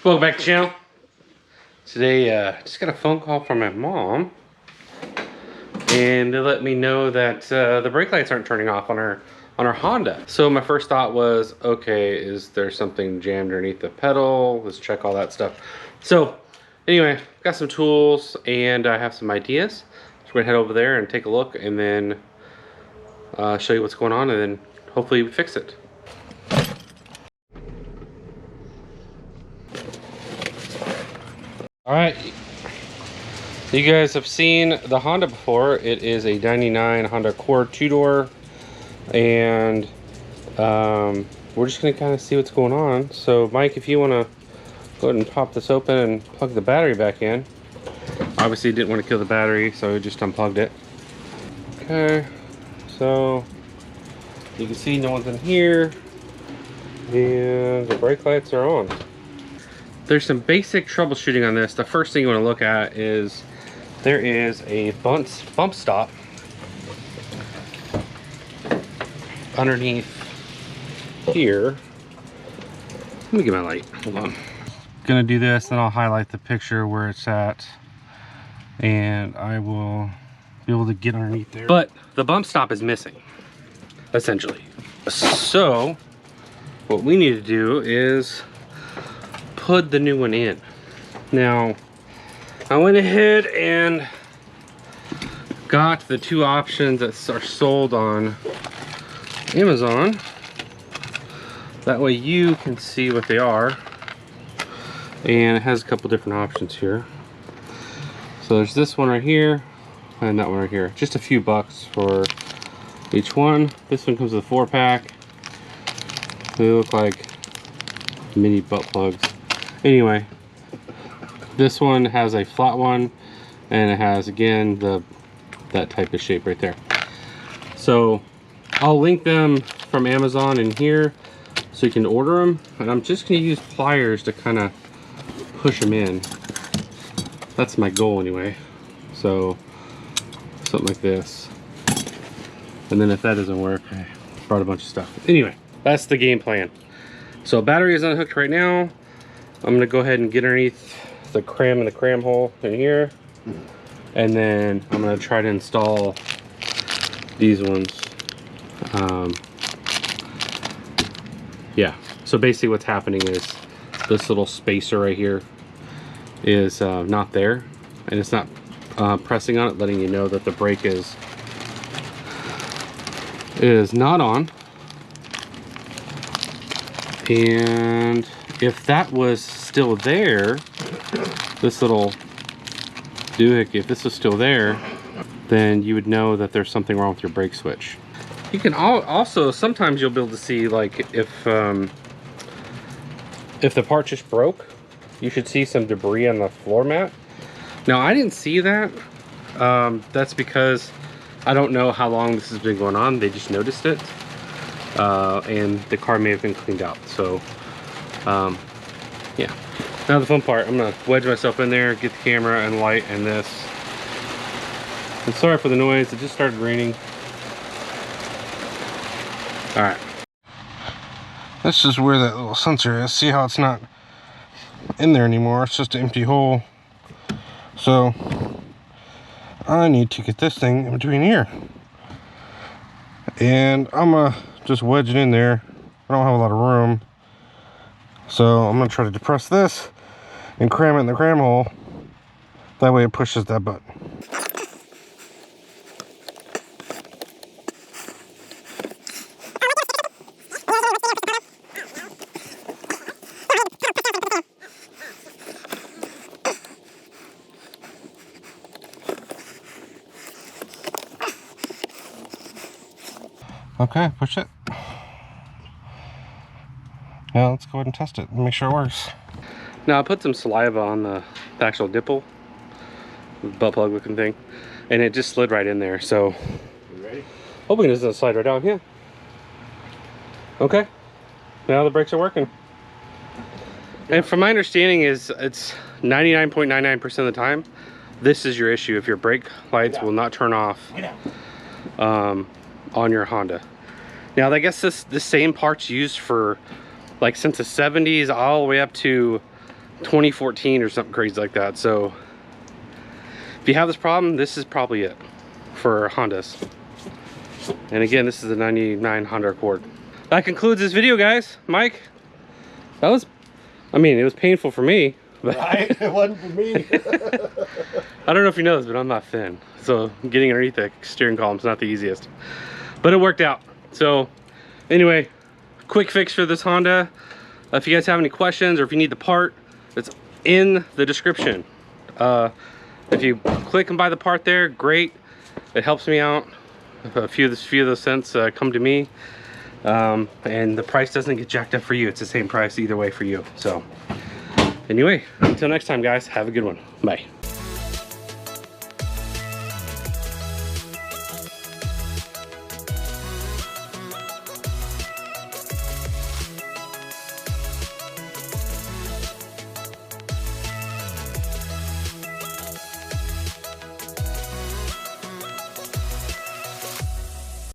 Welcome back to the channel. Today, just got a phone call from my mom, and they let me know that the brake lights aren't turning off on our Honda. So my first thought was, okay, is there something jammed underneath the pedal? Let's check all that stuff. So anyway, got some tools and I have some ideas. So we're gonna head over there and take a look, and then show you what's going on, and then hopefully we fix it. All right, you guys have seen the Honda before. It is a 99 Honda Accord 2-door, and we're just gonna kind of see what's going on. So Mike, if you want to go ahead and pop this open and plug the battery back in. Obviously didn't want to kill the battery, so we just unplugged it. Okay, so you can see no one's in here, and the brake lights are on. There's some basic troubleshooting on this. The first thing you want to look at is there is a bump stop underneath here. Let me get my light. Hold on. Gonna do this, then I'll highlight the picture where it's at, and I will be able to get underneath there. But the bump stop is missing, essentially. So what we need to do is put the new one in. Now, I went ahead and got the two options that are sold on Amazon. That way you can see what they are. And it has a couple different options here. So there's this one right here and that one right here. Just a few bucks for each one. This one comes with a 4-pack. They look like mini butt plugs. Anyway, this one has a flat one, and it has, again, that type of shape right there. So I'll link them from Amazon in here so you can order them, and I'm just going to use pliers to kind of push them in. That's my goal anyway. So something like this, and then if that doesn't work, I brought a bunch of stuff. Anyway, that's the game plan. So battery is unhooked right now. I'm gonna go ahead and get underneath the cram in the cram hole in here, and then I'm gonna try to install these ones. Yeah, so basically what's happening is this little spacer right here is not there, and it's not pressing on it, letting you know that the brake is not on. And if that was still there, this little doohickey, if this was still there, then you would know that there's something wrong with your brake switch. You can also, sometimes you'll be able to see, like, if the part just broke, you should see some debris on the floor mat. Now, I didn't see that. That's because I don't know how long this has been going on. They just noticed it. And the car may have been cleaned out. So yeah, now the fun part, I'm gonna wedge myself in there, get the camera and light and this. I'm sorry for the noise, it just started raining. All right, that's just where that little sensor is. See how it's not in there anymore, it's just an empty hole. So I need to get this thing in between here, and I'm gonna just wedge it in there. I don't have a lot of room, so I'm gonna try to depress this and cram it in the cram hole. That way it pushes that button. Okay, push it. Now let's go ahead and test it and make sure it works. Now I put some saliva on the actual nipple, butt plug looking thing, and it just slid right in there. So you ready? Hoping it doesn't slide right down here. Okay, now the brakes are working. And from my understanding is it's 99.99% of the time this is your issue, if your brake lights will not turn off on your Honda. Now I guess this same part's used for like since the 70s all the way up to 2014 or something crazy like that. So if you have this problem, this is probably it for Hondas. And again, this is a 99 Honda Accord. That concludes this video, guys. Mike, that was, I mean, it was painful for me, but right? It wasn't for me. I don't know if you know this, but I'm not thin, so getting underneath the steering column is not the easiest, but it worked out. So anyway, quick fix for this Honda. If you guys have any questions or if you need the part, it's in the description. If you click and buy the part there, great. It helps me out. A few of those cents come to me, and the price doesn't get jacked up for you. It's the same price either way for you. So anyway, until next time, guys, have a good one. Bye.